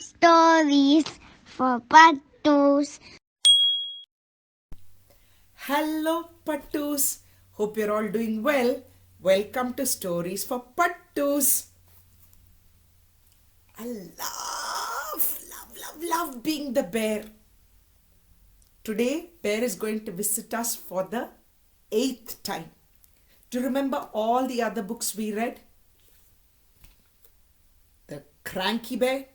Stories for Pattus. Hello, Pattus. Hope you're all doing well. Welcome to Stories for Pattus. I love being the bear. Today, Bear is going to visit us for the 8th time. Do you remember all the other books we read? The Cranky Bear,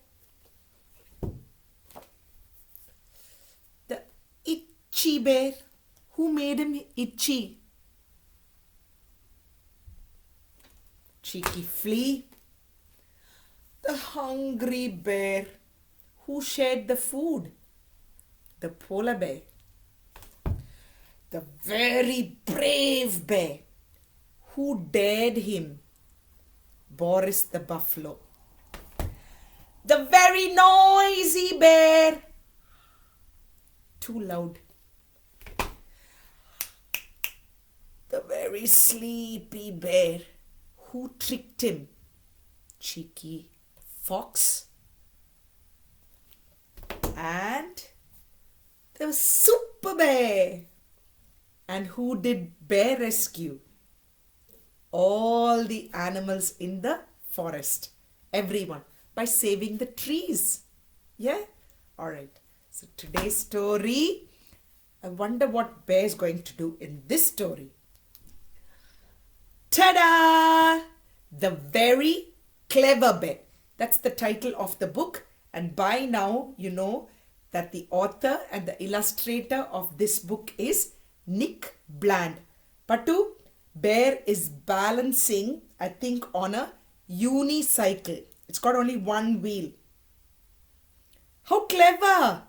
the Itchy Bear. Who made him itchy? Cheeky Flea. The Hungry Bear. Who shared the food? The Polar Bear. The Very Brave Bear. Who dared him? Boris the Buffalo. The Very Noisy Bear. Too loud. The Very Sleepy Bear. Who tricked him? Cheeky Fox. And the Super Bear. And who did Bear rescue? All the animals in the forest. Everyone. By saving the trees. Yeah? Alright. So today's story, I wonder what Bear is going to do in this story. Ta-da! The Very Clever Bear. That's the title of the book. And by now, you know that the author and the illustrator of this book is Nick Bland. Pattu, Bear is balancing, I think, on a unicycle. It's got only one wheel. How clever!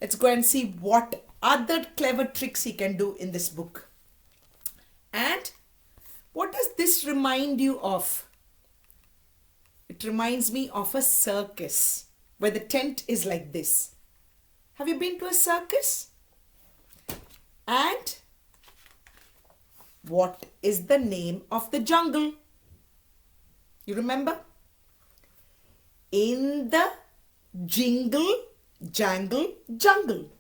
Let's go and see what other clever tricks he can do in this book. And what does this remind you of? It reminds me of a circus where the tent is like this. Have you been to a circus? And what is the name of the jungle? You remember? In the jingle, jangle, jungle.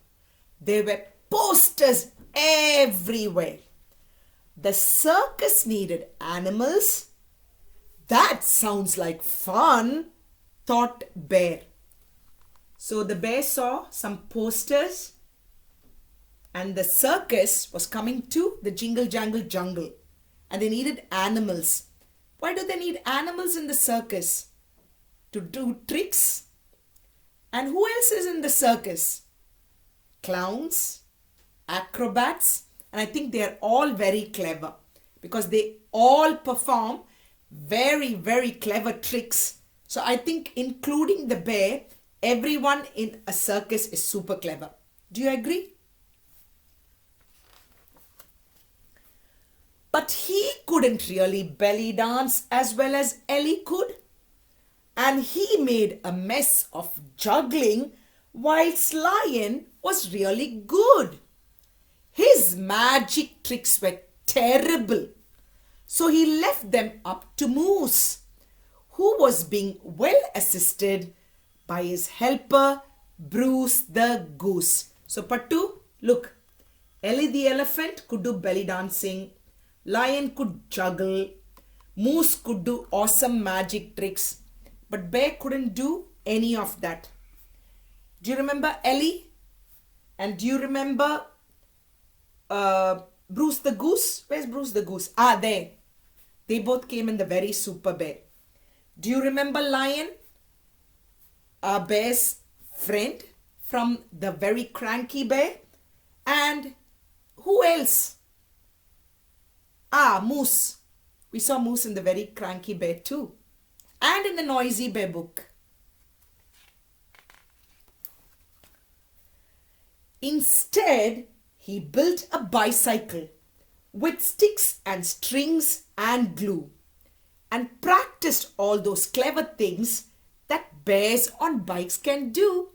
There were posters everywhere. The circus needed animals. That sounds like fun, thought Bear. So the bear saw some posters and the circus was coming to the jingle jangle jungle and they needed animals. Why do they need animals in the circus? To do tricks? And who else is in the circus? Clowns, acrobats, and I think they are all very clever because they all perform very, very clever tricks. So I think including the bear, everyone in a circus is super clever. Do you agree? But he couldn't really belly dance as well as Ellie could. And he made a mess of juggling whilst Lion was really good. His magic tricks were terrible. So he left them up to Moose, who was being well assisted by his helper, Bruce the Goose. So Pattu, look, Ellie the elephant could do belly dancing, Lion could juggle, Moose could do awesome magic tricks, but Bear couldn't do any of that. Do you remember Ellie? And do you remember Bruce the Goose? Where's Bruce the Goose? Ah, there. They both came in the Very Super Bear. Do you remember Lion? Bear's friend from the Very Cranky Bear. And who else? Ah, Moose. We saw Moose in the Very Cranky Bear too. And in the Noisy Bear book. Instead, he built a bicycle with sticks and strings and glue and practiced all those clever things that bears on bikes can do.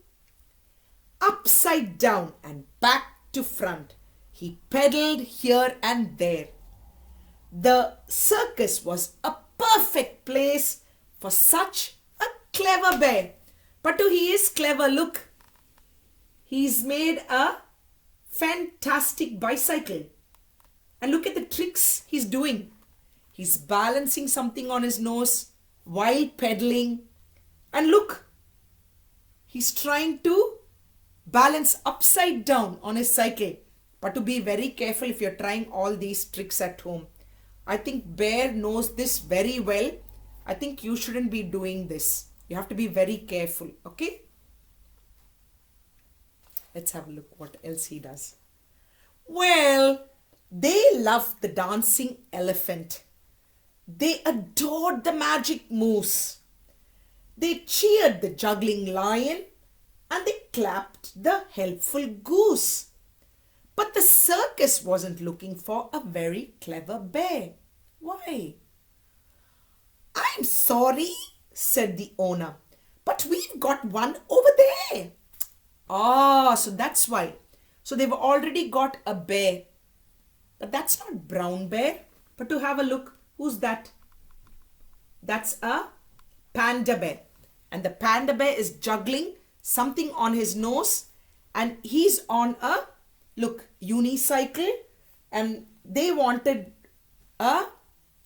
Upside down and back to front, he pedaled here and there. The circus was a perfect place for such a clever bear Pattu, he is clever. Look, he's made a fantastic bicycle. And look at the tricks he's doing. He's balancing something on his nose while pedaling. And look, he's trying to balance upside down on his cycle. But to be very careful if you're trying all these tricks at home. I think Bear knows this very well. I think you shouldn't be doing this. You have to be very careful, okay? Let's have a look what else he does. Well, they loved the dancing elephant. They adored the magic moose. They cheered the juggling lion and they clapped the helpful goose. But the circus wasn't looking for a very clever bear. Why? I'm sorry, said the owner, but we've got one over there. Ah, so that's why. So they've already got a bear. But that's not Brown Bear. But to have a look, who's that? That's a panda bear. And the panda bear is juggling something on his nose. And he's on a, look, unicycle. And they wanted a,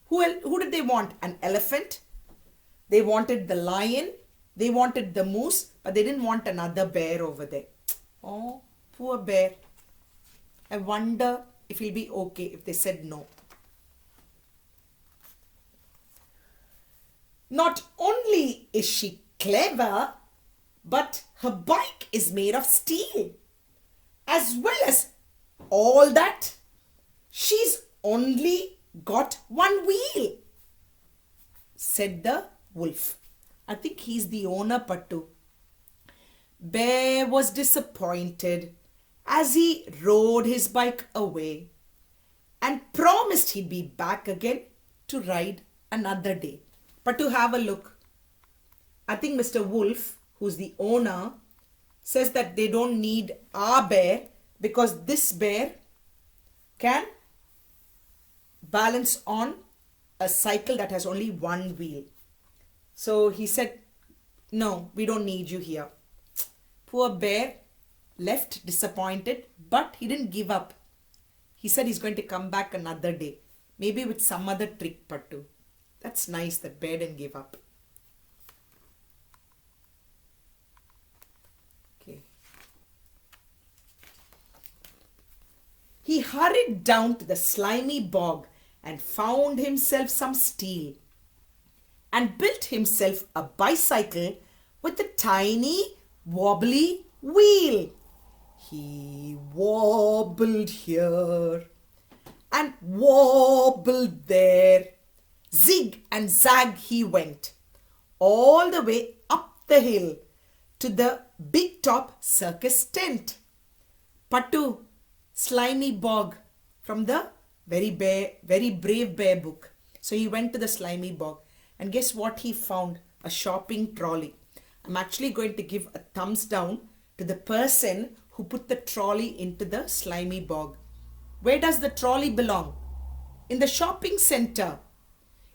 who did they want? An elephant. They wanted the lion. They wanted the moose. But they didn't want another bear over there. Oh, poor bear. I wonder if he'll be okay if they said no. Not only is she clever, but her bike is made of steel. As well as all that, she's only got one wheel, said the wolf. I think he's the owner, Pattu. Bear was disappointed as he rode his bike away and promised he'd be back again to ride another day. But to have a look, I think Mr. Wolf, who's the owner, says that they don't need our bear because this bear can balance on a cycle that has only one wheel. So he said, no, we don't need you here. Poor bear left disappointed, but he didn't give up. He said he's going to come back another day, maybe with some other trick, Pattu. That's nice that bear didn't give up. Okay. He hurried down to the slimy bog and found himself some steel and built himself a bicycle with a tiny wobbly wheel. He wobbled here and wobbled there. Zig and zag he went all the way up the hill to the big top circus tent. Pattu, slimy bog from the very brave bear book. So he went to the slimy bog and guess what he found? A shopping trolley. I'm actually going to give a thumbs down to the person who put the trolley into the slimy bog. Where does the trolley belong? In the shopping center.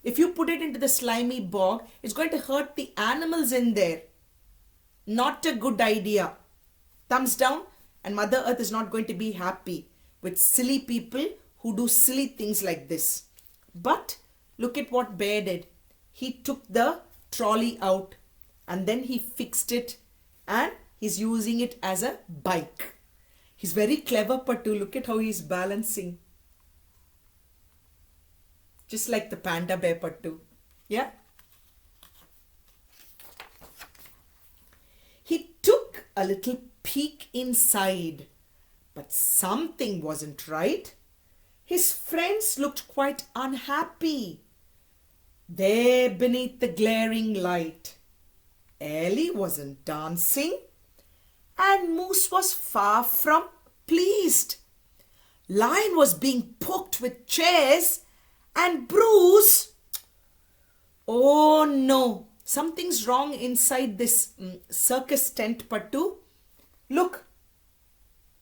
If you put it into the slimy bog, it's going to hurt the animals in there. Not a good idea. Thumbs down, and Mother Earth is not going to be happy with silly people who do silly things like this. But look at what Bear did. He took the trolley out and then he fixed it and he's using it as a bike. He's very clever, Pattu. Look at how he's balancing. Just like the panda bear, Pattu. Yeah. He took a little peek inside, but something wasn't right. His friends looked quite unhappy. There beneath the glaring light, Ellie wasn't dancing and Moose was far from pleased. Lion was being poked with chairs and Bruce, oh no, something's wrong inside this circus tent, Pattu. Look,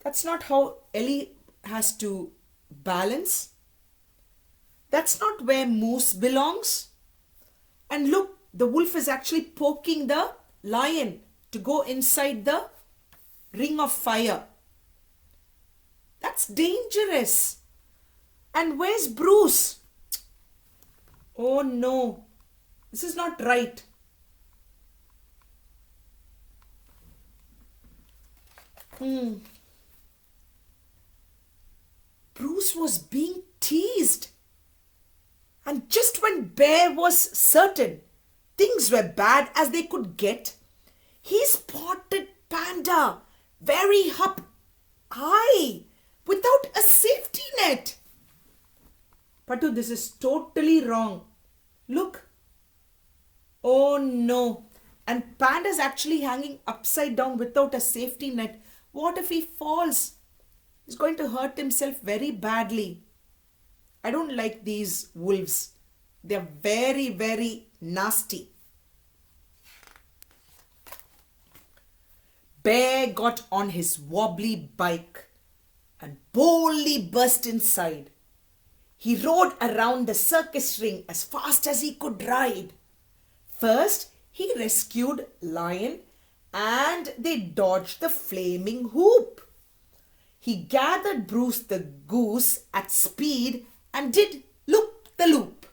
that's not how Ellie has to balance. That's not where Moose belongs. And look, the wolf is actually poking the lion. to go inside the ring of fire. That's dangerous. And where's Bruce? Oh no, this is not right. Bruce was being teased. And just when Bear was certain things were bad as they could get, he spotted Panda very up high without a safety net. Pattu, this is totally wrong. Look. Oh no. And Panda's actually hanging upside down without a safety net. What if he falls? He's going to hurt himself very badly. I don't like these wolves. They're very, very nasty. Bear got on his wobbly bike and boldly burst inside. He rode around the circus ring as fast as he could ride. First, he rescued Lion and they dodged the flaming hoop. He gathered Bruce the goose at speed and did loop the loop.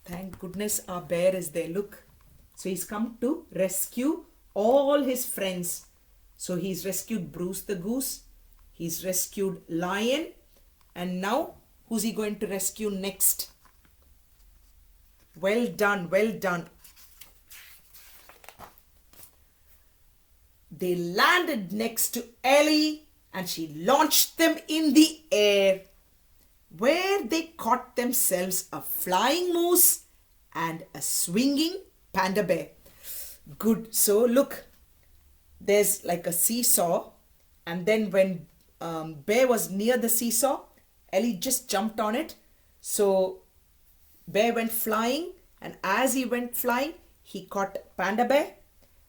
Thank goodness our bear is there. Look. So he's come to rescue all his friends. So he's rescued Bruce the goose. He's rescued Lion. And now who's he going to rescue next? Well done, well done. They landed next to Ellie and she launched them in the air, where they caught themselves a flying moose and a swinging panda bear. Good. So look, there's like a seesaw, and then when Bear was near the seesaw, Ellie just jumped on it. So Bear went flying, and as he went flying, he caught Panda Bear,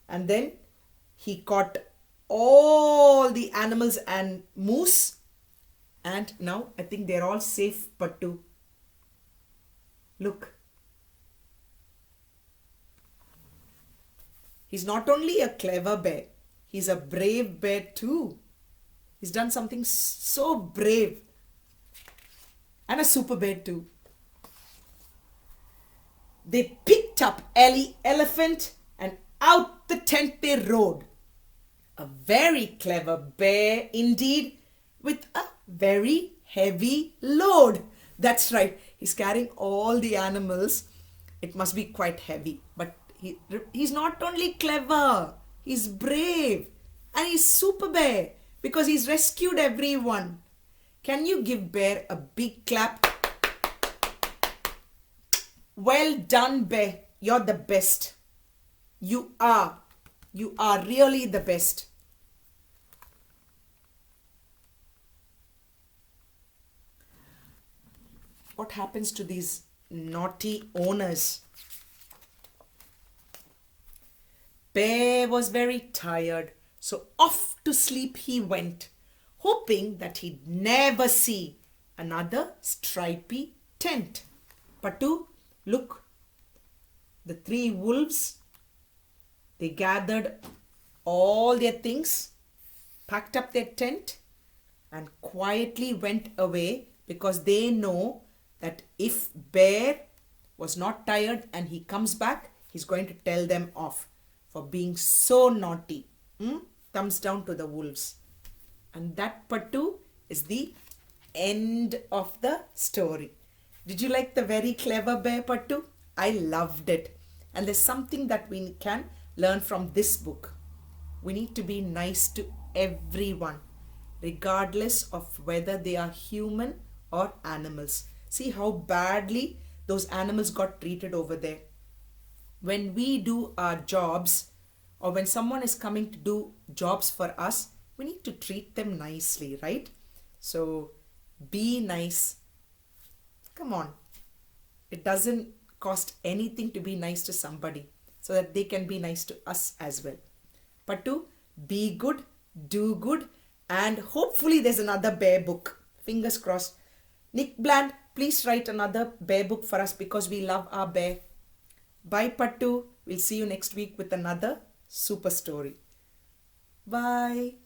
and then he caught all the animals and moose, and now I think they're all safe. Pattu, look. He's not only a clever bear, he's a brave bear too. He's done something so brave. And a super bear too. They picked up Ellie Elephant and out the tent they rode. A very clever bear indeed, with a very heavy load. That's right, he's carrying all the animals. It must be quite heavy. But he's not only clever, he's brave. And he's super bear because he's rescued everyone. Can you give Bear a big clap? Well done, Bear. You're the best. You are. You are really the best. What happens to these naughty owners? Bear was very tired, so off to sleep he went, hoping that he'd never see another stripy tent. Pattu, look, the three wolves, they gathered all their things, packed up their tent, and quietly went away because they know that if Bear was not tired and he comes back, he's going to tell them off for being so naughty. Thumbs down to the wolves. And that, Pattu, is the end of the story. Did you like the very clever bear, Pattu? I loved it. And there's something that we can learn from this book. We need to be nice to everyone, regardless of whether they are human or animals. See how badly those animals got treated over there. When we do our jobs, or when someone is coming to do jobs for us, we need to treat them nicely, right? So be nice. Come on. It doesn't cost anything to be nice to somebody so that they can be nice to us as well. Pattu, be good, do good, and hopefully there's another bear book. Fingers crossed. Nick Bland, please write another bear book for us because we love our bear. Bye, Pattu. We'll see you next week with another super story. Bye.